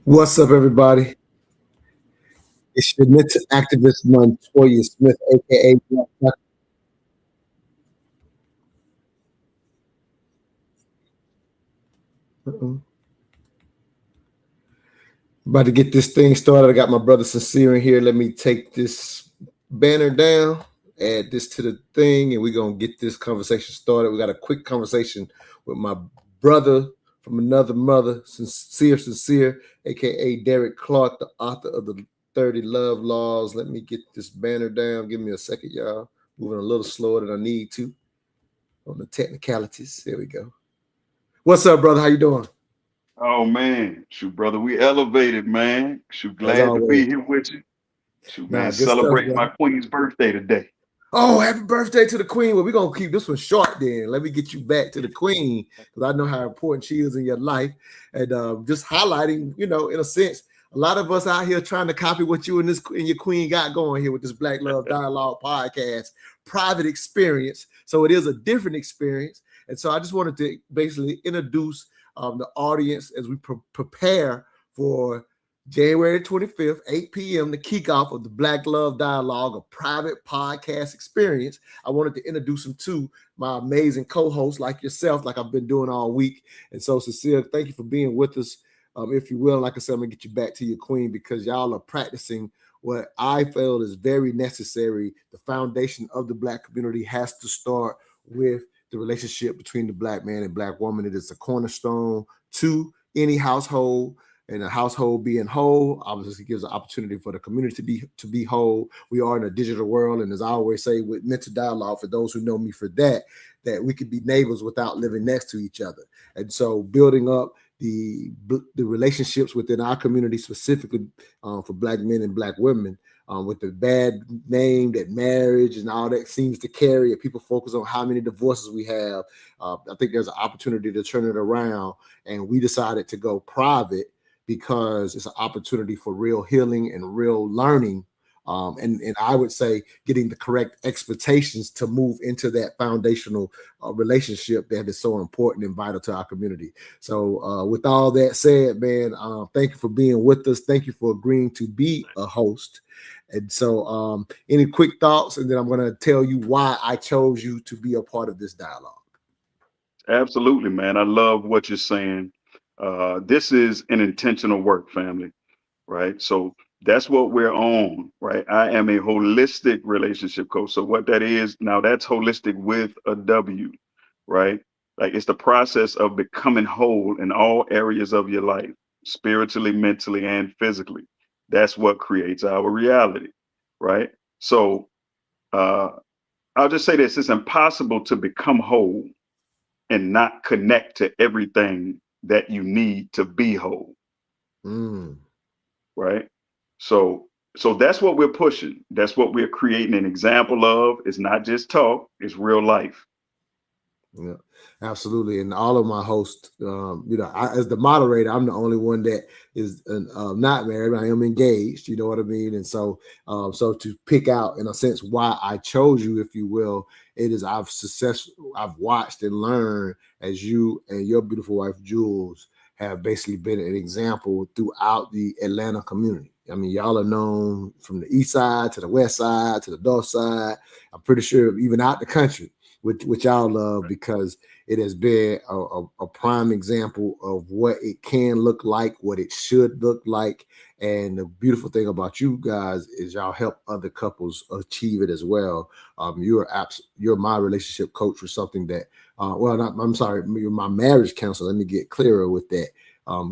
What's up, everybody? It's your mental activist Montoya Smith, aka Black Duck. Uh-oh. About to get this thing started. I got my brother Sinsear in here. Let me take this banner down, add this to the thing, and we're gonna get this conversation started. We got a quick conversation with my brother from another mother, Sincere, aka Derrick Clark, the author of the 30 Love Laws. Let me get this banner down. Give me a second, y'all. Moving a little slower than I need to on the technicalities. There we go. What's up, brother? How you doing? Oh man, shoot, brother, we elevated, man. Shoot, As glad to always. be here with you. Shoot, Nah, man, good stuff, celebrating my brother. queen's birthday today. Oh, happy birthday to the queen. Well, we're gonna keep this one short then. Let me get you back to the queen because I know how important she is in your life. And just highlighting, in a sense, a lot of us out here trying to copy what you and your queen got going here with this Black Love Dialogue podcast, private experience. So it is a different experience. And so I just wanted to basically introduce the audience as we prepare for January 25th, 8 p.m., the kickoff of the Black Love Dialogue, a private podcast experience. I wanted to introduce him to my amazing co-host like yourself, like I've been doing all week. And so, Cecilia, thank you for being with us. If you will, like I said, I'm going to get you back to your queen because y'all are practicing what I feel is very necessary. The foundation of the Black community has to start with the relationship between the Black man and Black woman. It is a cornerstone to any household, and a household being whole obviously gives an opportunity for the community to be whole. We are in a digital world, and as I always say with mental dialogue, for those who know me for that we could be neighbors without living next to each other. And so building up the relationships within our community, specifically for Black men and Black women, with the bad name that marriage and all that seems to carry, and people focus on how many divorces we have. I think there's an opportunity to turn it around, and we decided to go private because it's an opportunity for real healing and real learning. And I would say getting the correct expectations to move into that foundational relationship that is so important and vital to our community. So, with all that said, man, thank you for being with us. Thank you for agreeing to be a host. And so, any quick thoughts, and then I'm going to tell you why I chose you to be a part of this dialogue. Absolutely, man. I love what you're saying. This is an intentional work, family, right? So that's what we're on, right? I am a holistic relationship coach. So what that is, now that's holistic with a W, right? Like it's the process of becoming whole in all areas of your life, spiritually, mentally, and physically. That's what creates our reality, right? So uh, I'll just say this: it's impossible to become whole and not connect to everything that you need to be whole, Mm. right? So that's what we're pushing. That's what we're creating an example of. It's not just talk, it's real life. Yeah, absolutely. And all of my hosts, as the moderator, I'm the only one that is not married. I am engaged. You know what I mean? And so, so to pick out, in a sense, why I chose you, if you will, it is I've watched and learned as you and your beautiful wife Jules have basically been an example throughout the Atlanta community. I mean, y'all are known from the east side to the west side to the north side. I'm pretty sure even out the country, which y'all love because it has been a prime example of what it can look like, what it should look like. And the beautiful thing about you guys is y'all help other couples achieve it as well. You're my relationship coach for something that, I'm sorry, you're my marriage counselor. Let me get clearer with that.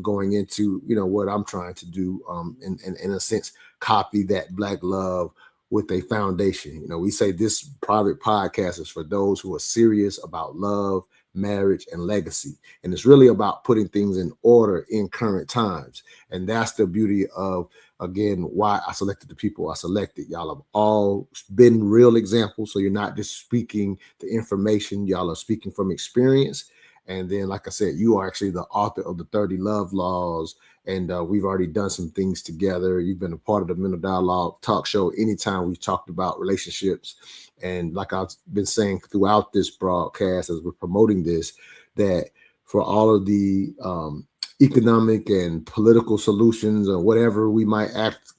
Going into what I'm trying to do, and in a sense, copy that Black love with a foundation. We say this private podcast is for those who are serious about love, marriage, and legacy. And it's really about putting things in order in current times. And that's the beauty of, again, why I selected the people I selected. Y'all have all been real examples. So you're not just speaking the information, y'all are speaking from experience. And then, like I said, you are actually the author of the 30 Love Laws, and we've already done some things together. You've been a part of the Mental Dialogue talk show anytime we've talked about relationships. And like I've been saying throughout this broadcast as we're promoting this, that for all of the economic and political solutions or whatever we might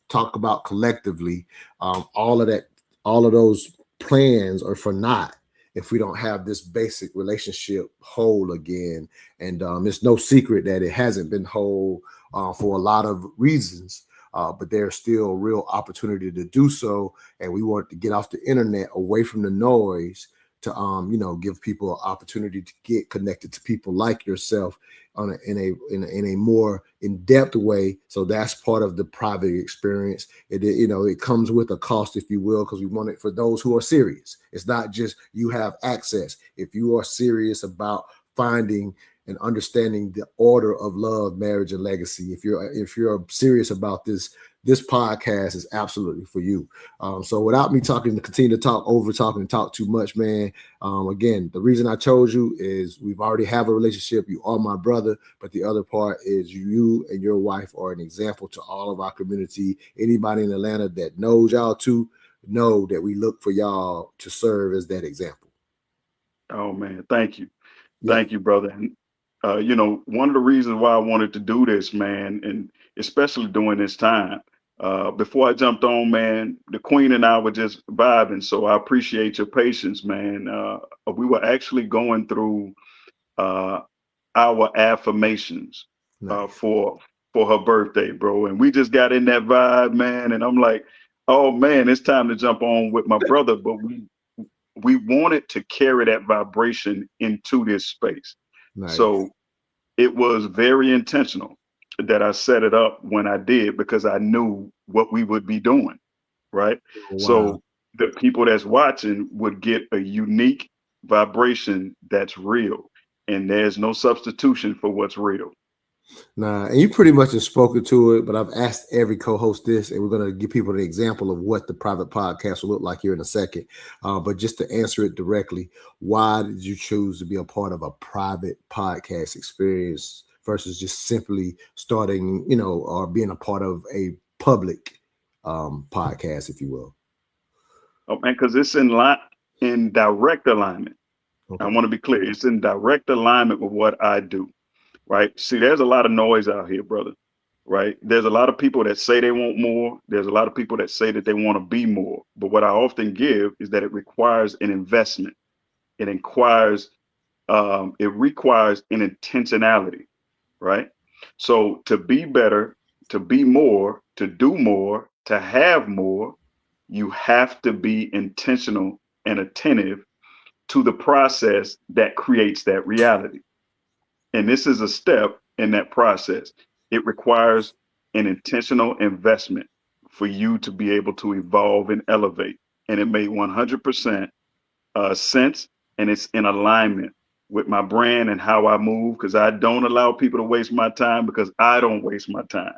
talk about collectively, all of that, all of those plans are for naught if we don't have this basic relationship whole again. And it's no secret that it hasn't been whole for a lot of reasons. But there's still real opportunity to do so, and we want to get off the internet, away from the noise, to give people an opportunity to get connected to people like yourself in a more in-depth way. So that's part of the private experience. It comes with a cost, if you will, because we want it for those who are serious. It's not just you have access. If you are serious about finding and understanding the order of love, marriage, and legacy, if you're serious about this podcast is absolutely for you. So without me continue to talk and talk too much, man. Again, the reason I chose you is we've already have a relationship. You are my brother, but the other part is you and your wife are an example to all of our community. Anybody in Atlanta that knows y'all too, know that we look for y'all to serve as that example. Oh man, thank you. Yeah. Thank you, brother. And one of the reasons why I wanted to do this, man, and especially during this time, before I jumped on, man, the Queen and I were just vibing. So I appreciate your patience, man. We were actually going through uh, our affirmations Nice. for her birthday, bro, and we just got in that vibe, man. And I'm like, oh man, it's time to jump on with my brother, but we wanted to carry that vibration into this space. Nice. So it was very intentional that I set it up when I did because I knew what we would be doing, right? Wow. So the people that's watching would get a unique vibration that's real, and there's no substitution for what's real. Nah, and you pretty much have spoken to it, but I've asked every co-host this, and we're going to give people an example of what the private podcast will look like here in a second. But just to answer it directly, why did you choose to be a part of a private podcast experience versus just simply starting, or being a part of a public podcast, if you will? Oh man, because it's in direct alignment. I Okay. want to be clear. It's in direct alignment with what I do, right? See, there's a lot of noise out here, brother, right? There's a lot of people that say they want more. There's a lot of people that say that they want to be more. But what I often give is that it requires an investment. It requires an intentionality, right? So to be better, to be more, to do more, to have more, you have to be intentional and attentive to the process that creates that reality. And this is a step in that process. It requires an intentional investment for you to be able to evolve and elevate. And it made 100% sense, and it's in alignment with my brand and how I move because I don't allow people to waste my time because I don't waste my time.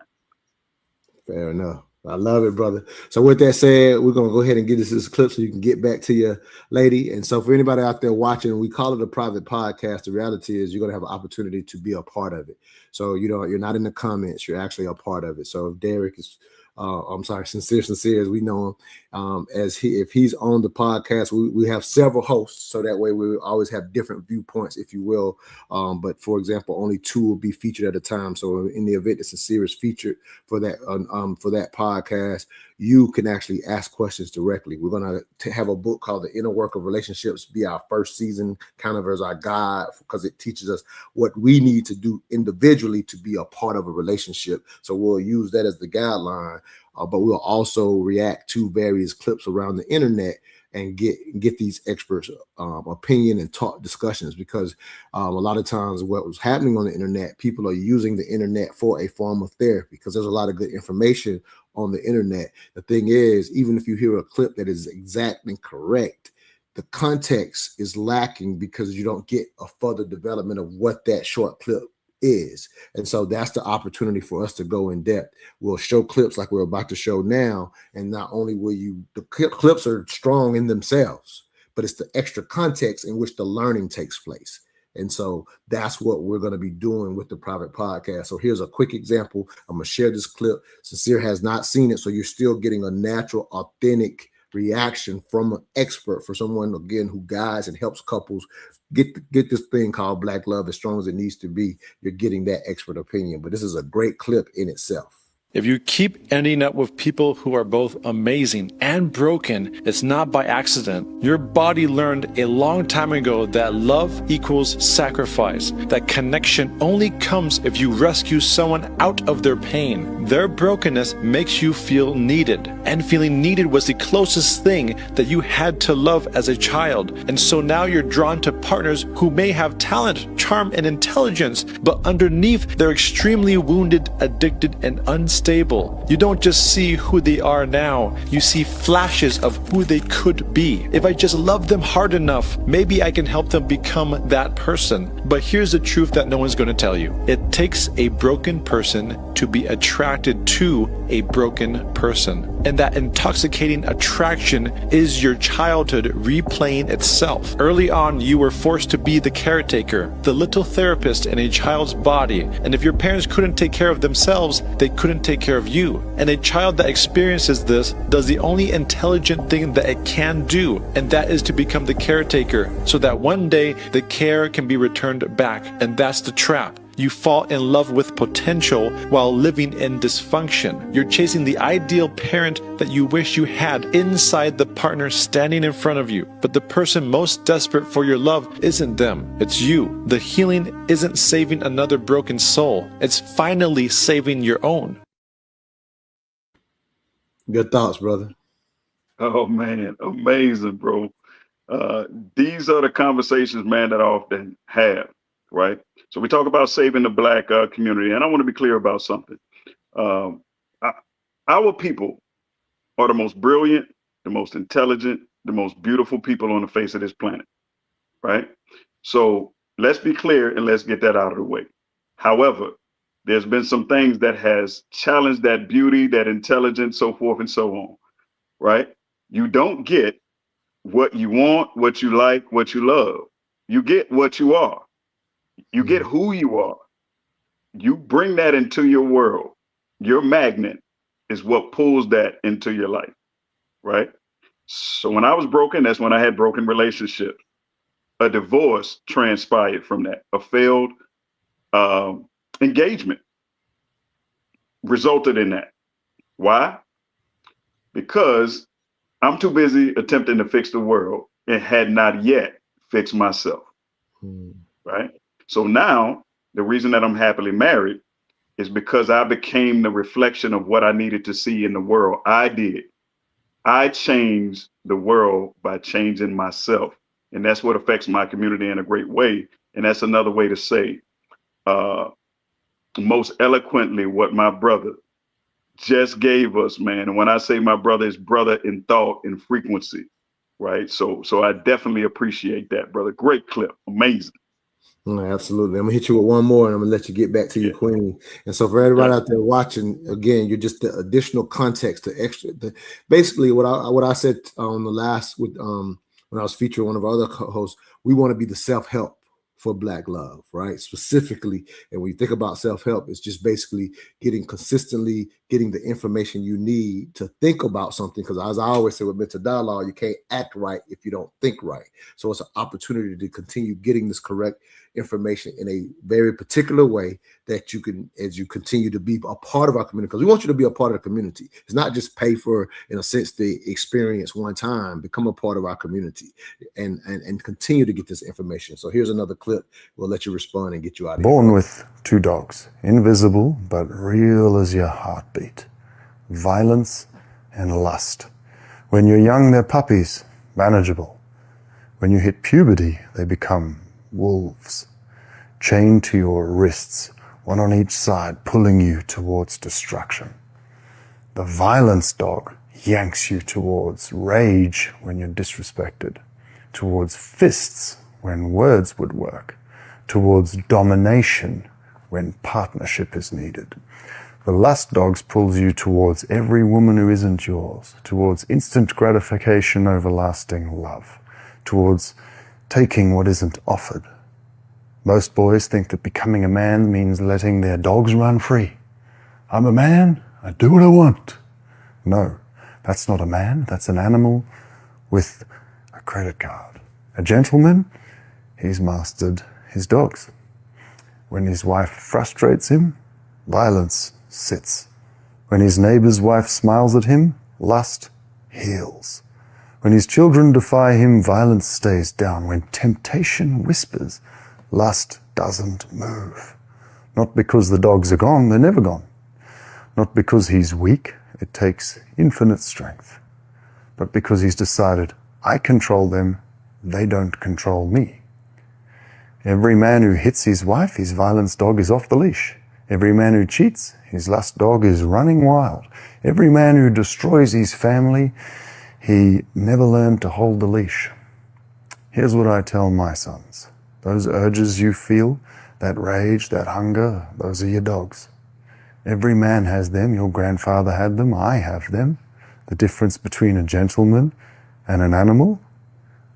Fair enough. I love it, brother. So with that said, we're gonna go ahead and get this clip so you can get back to your lady. And so for anybody out there watching, we call it a private podcast. The reality is you're gonna have an opportunity to be a part of it. So you're not in the comments, you're actually a part of it. So if Derrick is I'm sorry, Sinsear, as we know him. If he's on the podcast, we have several hosts, so that way we always have different viewpoints, if you will. But for example, only 2 will be featured at a time. So in the event that Sinsear is featured for that podcast, you can actually ask questions directly. We're gonna have a book called The Inner Work of Relationships be our first season, kind of as our guide, because it teaches us what we need to do individually to be a part of a relationship. So we'll use that as the guideline. But we'll also react to various clips around the internet and get these experts' opinion and talk discussions, because a lot of times what was happening on the internet, people are using the internet for a form of therapy because there's a lot of good information on the internet. The thing is, even if you hear a clip that is exact and correct, the context is lacking because you don't get a further development of what that short clip is. And so that's the opportunity for us to go in depth. We'll show clips like we're about to show now, and not only will the clips are strong in themselves, but it's the extra context in which the learning takes place. And so that's what we're going to be doing with the private podcast. So here's a quick example. I'm going to share this clip. Sinsear has not seen it, so you're still getting a natural, authentic reaction from an expert, for someone, again, who guides and helps couples get this thing called Black love as strong as it needs to be, you're getting that expert opinion. But this is a great clip in itself. If you keep ending up with people who are both amazing and broken, it's not by accident. Your body learned a long time ago that love equals sacrifice, that connection only comes if you rescue someone out of their pain. Their brokenness makes you feel needed, and feeling needed was the closest thing that you had to love as a child. And so now you're drawn to partners who may have talent, charm, and intelligence, but underneath they're extremely wounded, addicted, and unstable. You don't just see who they are now, you see flashes of who they could be. If I just love them hard enough, maybe I can help them become that person. But here's the truth that no one's going to tell you. It takes a broken person to be attracted to a broken person. And that intoxicating attraction is your childhood replaying itself. Early on, you were forced to be the caretaker, the little therapist in a child's body. And if your parents couldn't take care of themselves, they couldn't take care of you. And a child that experiences this does the only intelligent thing that it can do, and that is to become the caretaker, so that one day the care can be returned back. And that's the trap. You fall in love with potential while living in dysfunction. You're chasing the ideal parent that you wish you had inside the partner standing in front of you. But the person most desperate for your love isn't them, it's you. The healing isn't saving another broken soul, it's finally saving your own. Good thoughts, brother. Oh man, amazing, bro. These are the conversations, man, that I often have, right? So we talk about saving the Black community, and I want to be clear about something. Our people are the most brilliant, the most intelligent, the most beautiful people on the face of this planet, right? So let's be clear and let's get that out of the way. However, there's been some things that has challenged that beauty, that intelligence, so forth and so on, right? You don't get what you want, what you like, what you love. You get what you are. You get who you are. You bring that into your world. Your magnet is what pulls that into your life, right? So when I was broken, that's when I had broken relationships. A divorce transpired from that. A failed engagement resulted in that. Why? Because I'm too busy attempting to fix the world and had not yet fixed myself, right? So now the reason that I'm happily married is because I became the reflection of what I needed to see in the world. I did. I changed the world by changing myself. And that's what affects my community in a great way. And that's another way to say most eloquently what my brother just gave us, man. And when I say my brother, is brother in thought and frequency, right? So I definitely appreciate that, brother. Great clip. Amazing. Absolutely. I'm gonna hit you with one more and I'm gonna let you get back to your queen. And so for everybody out there watching, again, you're just the additional context, basically what I said on the last when I was featuring one of our other co-hosts, we want to be the self-help for Black love, right? Specifically, and when you think about self-help, it's just basically consistently getting the information you need to think about something. Because as I always say with mental dialogue, you can't act right if you don't think right. So it's an opportunity to continue getting this correct information in a very particular way that you can, as you continue to be a part of our community, because we want you to be a part of the community. It's not just pay for, in a sense, the experience one time. Become a part of our community and continue to get this information. So here's another clip. We'll let you respond and get you out of here. Born with two dogs, invisible but real as your heartbeat. Violence and lust. When you're young, they're puppies, manageable. When you hit puberty, they become wolves, chained to your wrists, one on each side, pulling you towards destruction. The violence dog yanks you towards rage when you're disrespected, towards fists when words would work, towards domination when partnership is needed. The lust dogs pulls you towards every woman who isn't yours, towards instant gratification over lasting love, towards taking what isn't offered. Most boys think that becoming a man means letting their dogs run free. I'm a man, I do what I want. No, That's not a man, that's an animal with a credit card. A gentleman, he's mastered his dogs. When his wife frustrates him, violence sits. When his neighbor's wife smiles at him, lust heals. When his children defy him, violence stays down. When temptation whispers, lust doesn't move. Not because the dogs are gone, they're never gone. Not because he's weak, it takes infinite strength. But because he's decided, I control them, they don't control me. Every man who hits his wife, his violence dog is off the leash. Every man who cheats, his lust dog is running wild. Every man who destroys his family, he never learned to hold the leash. Here's what I tell my sons. Those urges you feel, that rage, that hunger, those are your dogs. Every man has them. Your grandfather had them. I have them. The difference between a gentleman and an animal,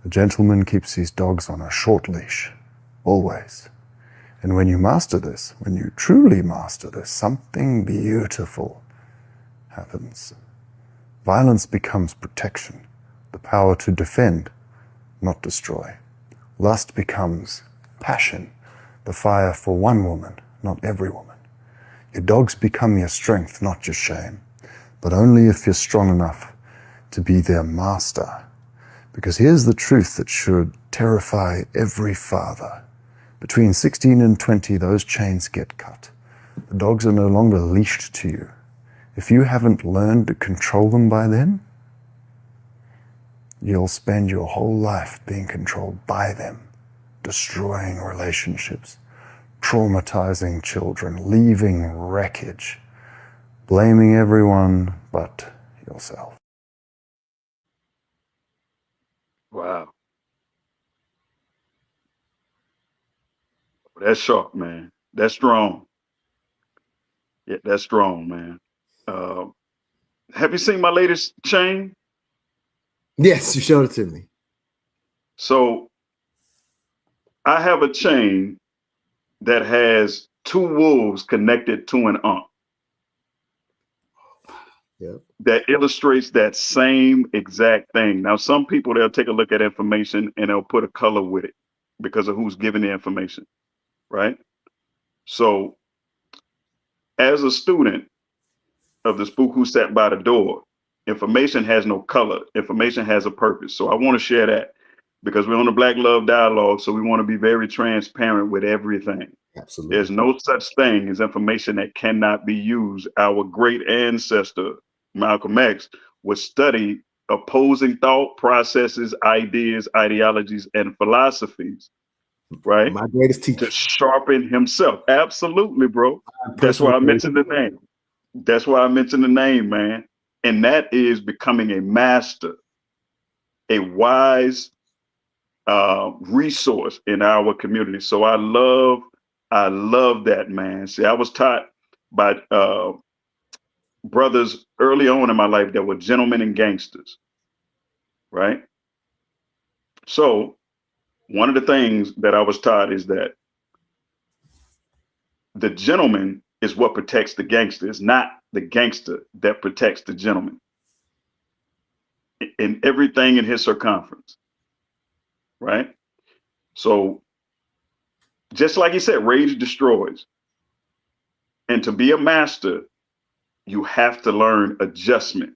a gentleman keeps his dogs on a short leash. Always. And when you master this, when you truly master this, something beautiful happens. Violence becomes protection, the power to defend, not destroy. Lust becomes passion, the fire for one woman, not every woman. Your dogs become your strength, not your shame, but only if you're strong enough to be their master. Because here's the truth that should terrify every father. Between 16 and 20, those chains get cut. The dogs are no longer leashed to you. If you haven't learned to control them by then, you'll spend your whole life being controlled by them, destroying relationships, traumatizing children, leaving wreckage, blaming everyone but yourself. Wow. That's sharp, man. That's strong. Yeah, that's strong, man. Have you seen my latest chain? Yes, you showed it to me. So I have a chain that has two wolves connected to an ump. Yep. That illustrates that same exact thing. Now, some people, they'll take a look at information and they'll put a color with it because of who's giving the information, right? So as a student of the spook who sat by the door, information has no color. Information has a purpose. So I want to share that because we're on the Black Love Dialogue. So we want to be very transparent with everything. Absolutely. There's no such thing as information that cannot be used. Our great ancestor, Malcolm X, would study opposing thought processes, ideas, ideologies, and philosophies, right? My greatest teacher. To sharpen himself. Absolutely, bro. That's why I mentioned the name. That's why I mentioned the name, man. And that is becoming a master, a wise resource in our community. So I love that, man. See, I was taught by brothers early on in my life that were gentlemen and gangsters, right? So one of the things that I was taught is that the gentleman is what protects the gangster. It's not the gangster that protects the gentleman in everything in his circumference, right? So just like he said, rage destroys. And to be a master, you have to learn adjustment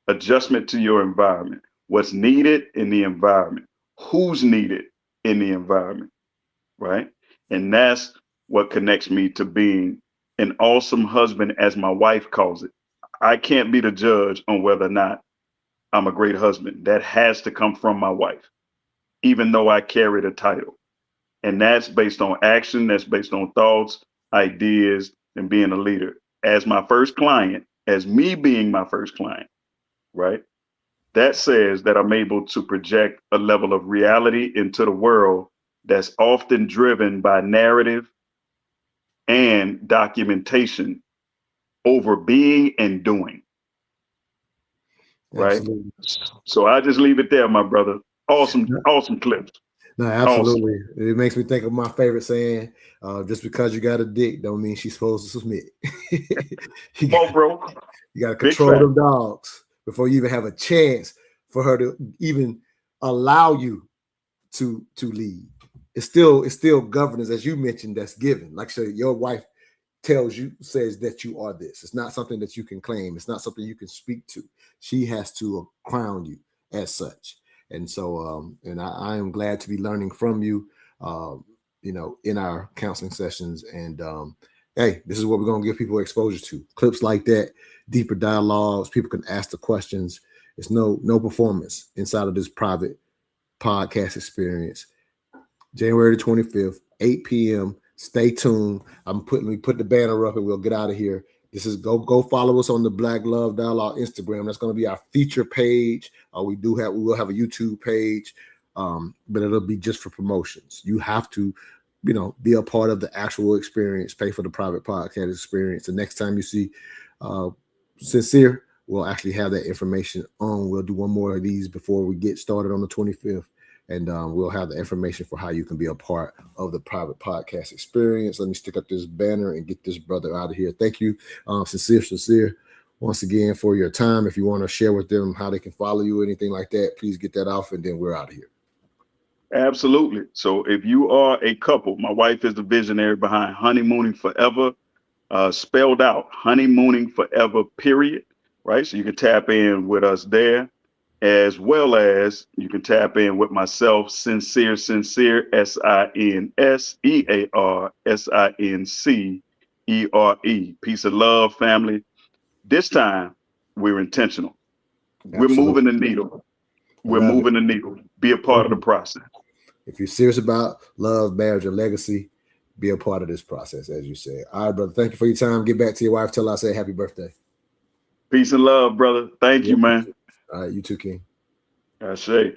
to your environment. What's needed in the environment, who's needed in the environment, right? And that's what connects me to being an awesome husband, as my wife calls it. I can't be the judge on whether or not I'm a great husband. That has to come from my wife, even though I carry the title. And that's based on action, that's based on thoughts, ideas, and being a leader. As my first client, as me being my first client, right? That says that I'm able to project a level of reality into the world that's often driven by narrative and documentation over being and doing, right? Absolutely. So I just leave it there, my brother. Awesome clips. No, absolutely. Awesome. It makes me think of my favorite saying, just because you got a dick don't mean she's supposed to submit. Bro. You got to control them dogs. before you even have a chance for her to even allow you to lead. It's still governance, as you mentioned, that's given. Like I said, your wife says that you are this. It's not something that you can claim. It's not something you can speak to. She has to crown you as such. And so, and I am glad to be learning from you, in our counseling sessions. And hey, this is what we're going to give people exposure to. Clips like that, deeper dialogues. People can ask the questions. It's no performance inside of this private podcast experience. January the 25th, 8 p.m. Stay tuned. We put the banner up and we'll get out of here. This is go follow us on the Black Love Dialogue Instagram. That's going to be our feature page. We will have a YouTube page, but it'll be just for promotions. You have to, be a part of the actual experience. Pay for the private podcast experience. The next time you see Sinsear, we'll actually have that information on. We'll do one more of these before we get started on the 25th. And we'll have the information for how you can be a part of the private podcast experience. Let me stick up this banner and get this brother out of here. Thank you, Sinsear, once again for your time. If you want to share with them how they can follow you or anything like that, please get that off, and then we're out of here. Absolutely. So if you are a couple, my wife is the visionary behind Honeymooning Forever, spelled out Honeymooning Forever, period. Right. So you can tap in with us there, as well as you can tap in with myself, Sinsear, Sinsear. Peace and love, family. This time, we're intentional. Absolutely. We're moving the needle. We're moving the needle. Be a part of the process. If you're serious about love, marriage, and legacy, be a part of this process, as you said. All right, brother. Thank you for your time. Get back to your wife. Tell her I say happy birthday. Peace and love, brother. Thank you, man. All right, you too, King. I say.